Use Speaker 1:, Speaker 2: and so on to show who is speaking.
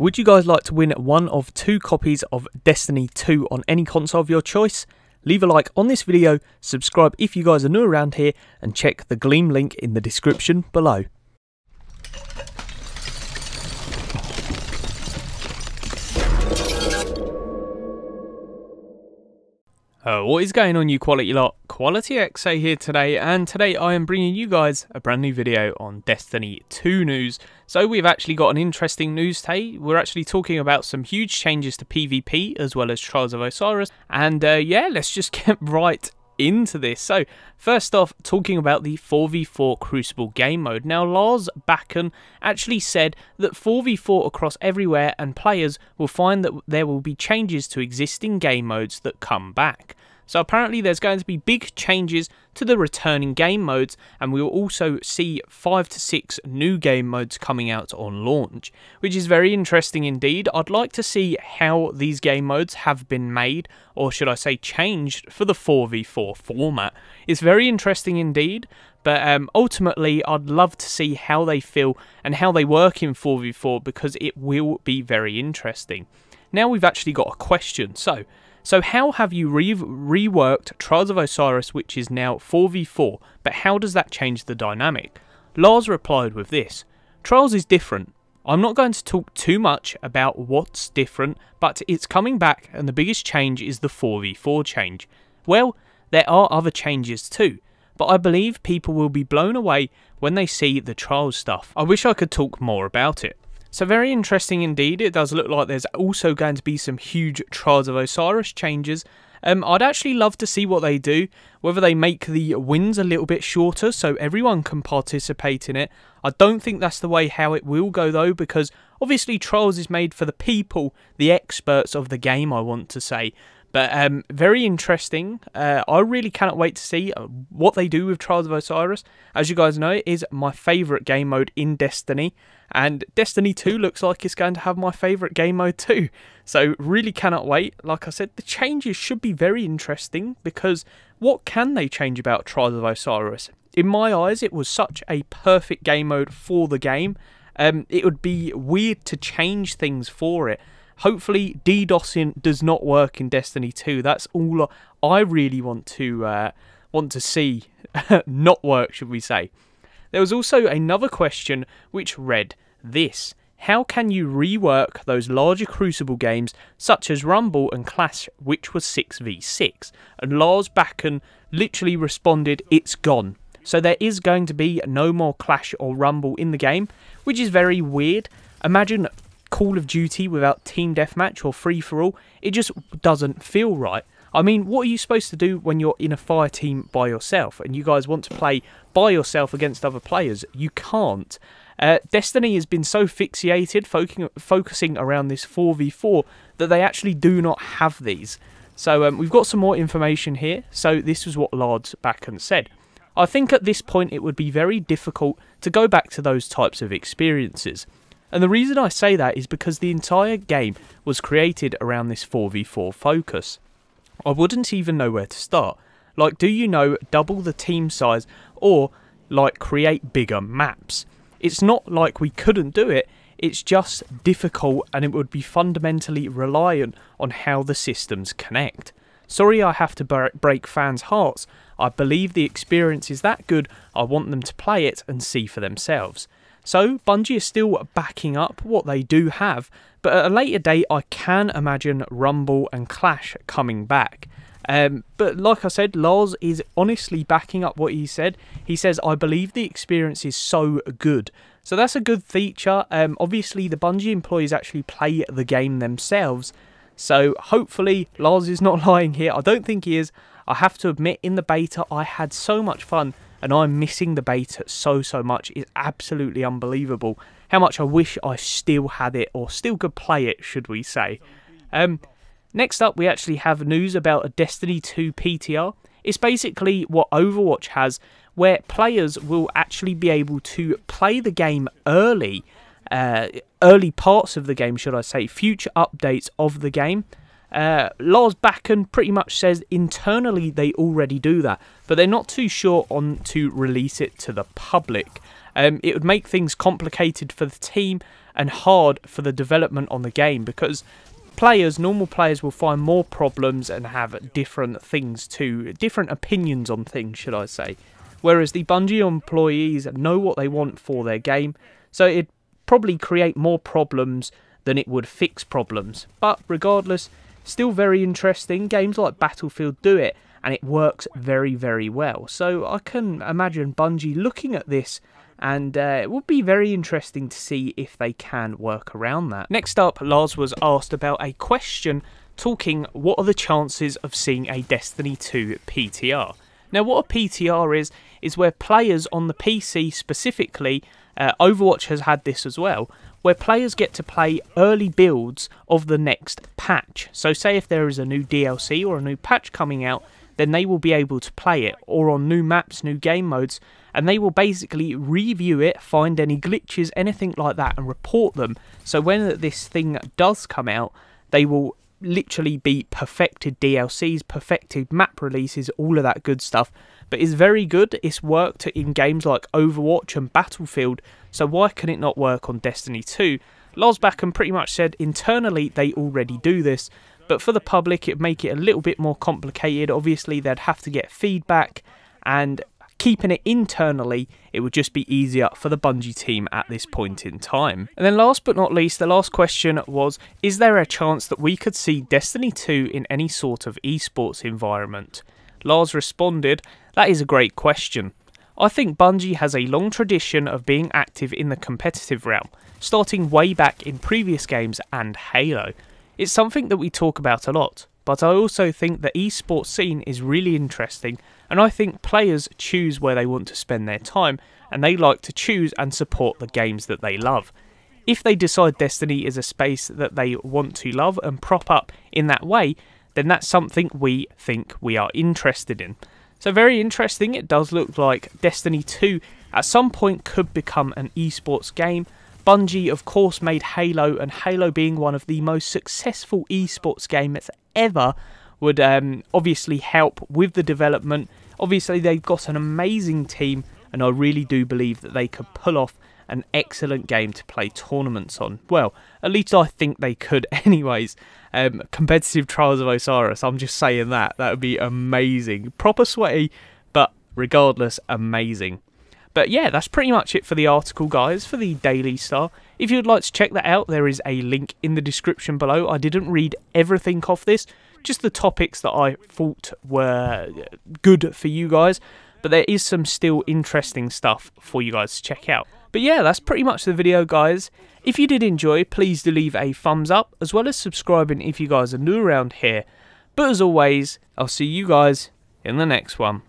Speaker 1: Would you guys like to win one of 2 copies of Destiny 2 on any console of your choice? Leave a like on this video, subscribe if you guys are new around here, and check the Gleam link in the description below. What is going on, you quality lot? Quality XA here today, and today I am bringing you guys a brand new video on Destiny 2 news. So we've actually got an interesting news today. We're actually talking about some huge changes to PvP as well as Trials of Osiris, and yeah, let's just get right into this. So first off, talking about the 4v4 Crucible game mode. Now Lars Bakken actually said that 4v4 across everywhere, and players will find that there will be changes to existing game modes that come back. So apparently there's going to be big changes to the returning game modes, and we will also see 5 to 6 new game modes coming out on launch, which is very interesting indeed. I'd like to see how these game modes have been made, or should I say changed, for the 4v4 format. It's very interesting indeed, but ultimately I'd love to see how they feel and how they work in 4v4, because it will be very interesting. Now we've actually got a question. So how have you reworked Trials of Osiris, which is now 4v4, but how does that change the dynamic? Lars replied with this: Trials is different. I'm not going to talk too much about what's different, but it's coming back, and the biggest change is the 4v4 change. Well, there are other changes too, but I believe people will be blown away when they see the Trials stuff. I wish I could talk more about it. So very interesting indeed. It does look like there's also going to be some huge Trials of Osiris changes. I'd actually love to see what they do, whether they make the wins a little bit shorter so everyone can participate in it. I don't think that's the way how it will go though, because obviously Trials is made for the people, the experts of the game, I want to say. But very interesting. I really cannot wait to see what they do with Trials of Osiris. As you guys know, it is my favourite game mode in Destiny, and Destiny 2 looks like it's going to have my favourite game mode too. So really cannot wait. Like I said, the changes should be very interesting, because what can they change about Trials of Osiris? In my eyes, it was such a perfect game mode for the game. It would be weird to change things for it. Hopefully DDoSing does not work in Destiny 2. That's all I really want to see not work, should we say. There was also another question which read this: how can you rework those larger Crucible games such as Rumble and Clash, which was 6v6? And Lars Bakken literally responded, it's gone. So there is going to be no more Clash or Rumble in the game, which is very weird. Imagine Call of Duty without team deathmatch or free-for-all. It just doesn't feel right. I mean, what are you supposed to do when you're in a fire team by yourself and you guys want to play by yourself against other players? You can't. Destiny has been so fixated, focusing around this 4v4, that they actually do not have these. So we've got some more information here. So this is what Lars Bakken said: I think at this point it would be very difficult to go back to those types of experiences. And the reason I say that is because the entire game was created around this 4v4 focus. I wouldn't even know where to start. Like, do you know, double the team size, or like create bigger maps? It's not like we couldn't do it, it's just difficult, and it would be fundamentally reliant on how the systems connect. Sorry I have to break fans' hearts. I believe the experience is that good, I want them to play it and see for themselves. So Bungie is still backing up what they do have, but at a later date I can imagine Rumble and Clash coming back. But like I said, Lars is honestly backing up what he said. He says, I believe the experience is so good. So that's a good feature. Obviously the Bungie employees actually play the game themselves, so hopefully Lars is not lying here. I don't think he is. I have to admit, in the beta I had so much fun, and I'm missing the beta so much. It's absolutely unbelievable how much I wish I still had it, or still could play it, should we say. Next up, we actually have news about a Destiny 2 PTR. It's basically what Overwatch has, where players will actually be able to play the game early parts of the game, should I say, future updates of the game. Lars Bakken pretty much says internally they already do that, but they're not too sure on to release it to the public. It would make things complicated for the team, and hard for the development on the game, because normal players will find more problems and have different opinions on things, should I say. Whereas the Bungie employees know what they want for their game, so it'd probably create more problems than it would fix problems. But regardless, still very interesting. Games like Battlefield do it, and it works very, very well. So I can imagine Bungie looking at this, and it would be very interesting to see if they can work around that. Next up, Lars was asked about a question talking what are the chances of seeing a Destiny 2 PTR. Now, what a PTR is where players on the PC specifically, Overwatch has had this as well, where players get to play early builds of the next patch. So say if there is a new DLC or a new patch coming out, then they will be able to play it, or on new maps, new game modes, and they will basically review it, find any glitches, anything like that, and report them. So when this thing does come out, they will literally be perfected DLCs, perfected map releases, all of that good stuff. But it's very good. It's worked in games like Overwatch and Battlefield, so why can it not work on Destiny 2? Lars Backen pretty much said internally they already do this, but for the public it would make it a little bit more complicated. Obviously they'd have to get feedback, and keeping it internally, it would just be easier for the Bungie team at this point in time. And then last but not least, the last question was, is there a chance that we could see Destiny 2 in any sort of esports environment? Lars responded, that is a great question. I think Bungie has a long tradition of being active in the competitive realm, starting way back in previous games and Halo. It's something that we talk about a lot, but I also think the esports scene is really interesting, and I think players choose where they want to spend their time, and they like to choose and support the games that they love. If they decide Destiny is a space that they want to love and prop up in that way, then that's something we think we are interested in. So very interesting. It does look like Destiny 2 at some point could become an esports game. Bungie of course made Halo, and Halo being one of the most successful esports games ever would obviously help with the development. Obviously they've got an amazing team, and I really do believe that they could pull off an excellent game to play tournaments on. Well, at least I think they could anyways. Competitive Trials of Osiris, I'm just saying that would be amazing. Proper sweaty, but regardless, amazing. But yeah, that's pretty much it for the article, guys, for the Daily Star. If you'd like to check that out, there is a link in the description below. I didn't read everything off this, just the topics that I thought were good for you guys. But there is some still interesting stuff for you guys to check out. But yeah, that's pretty much the video, guys. If you did enjoy, please do leave a thumbs up, as well as subscribing if you guys are new around here. But as always, I'll see you guys in the next one.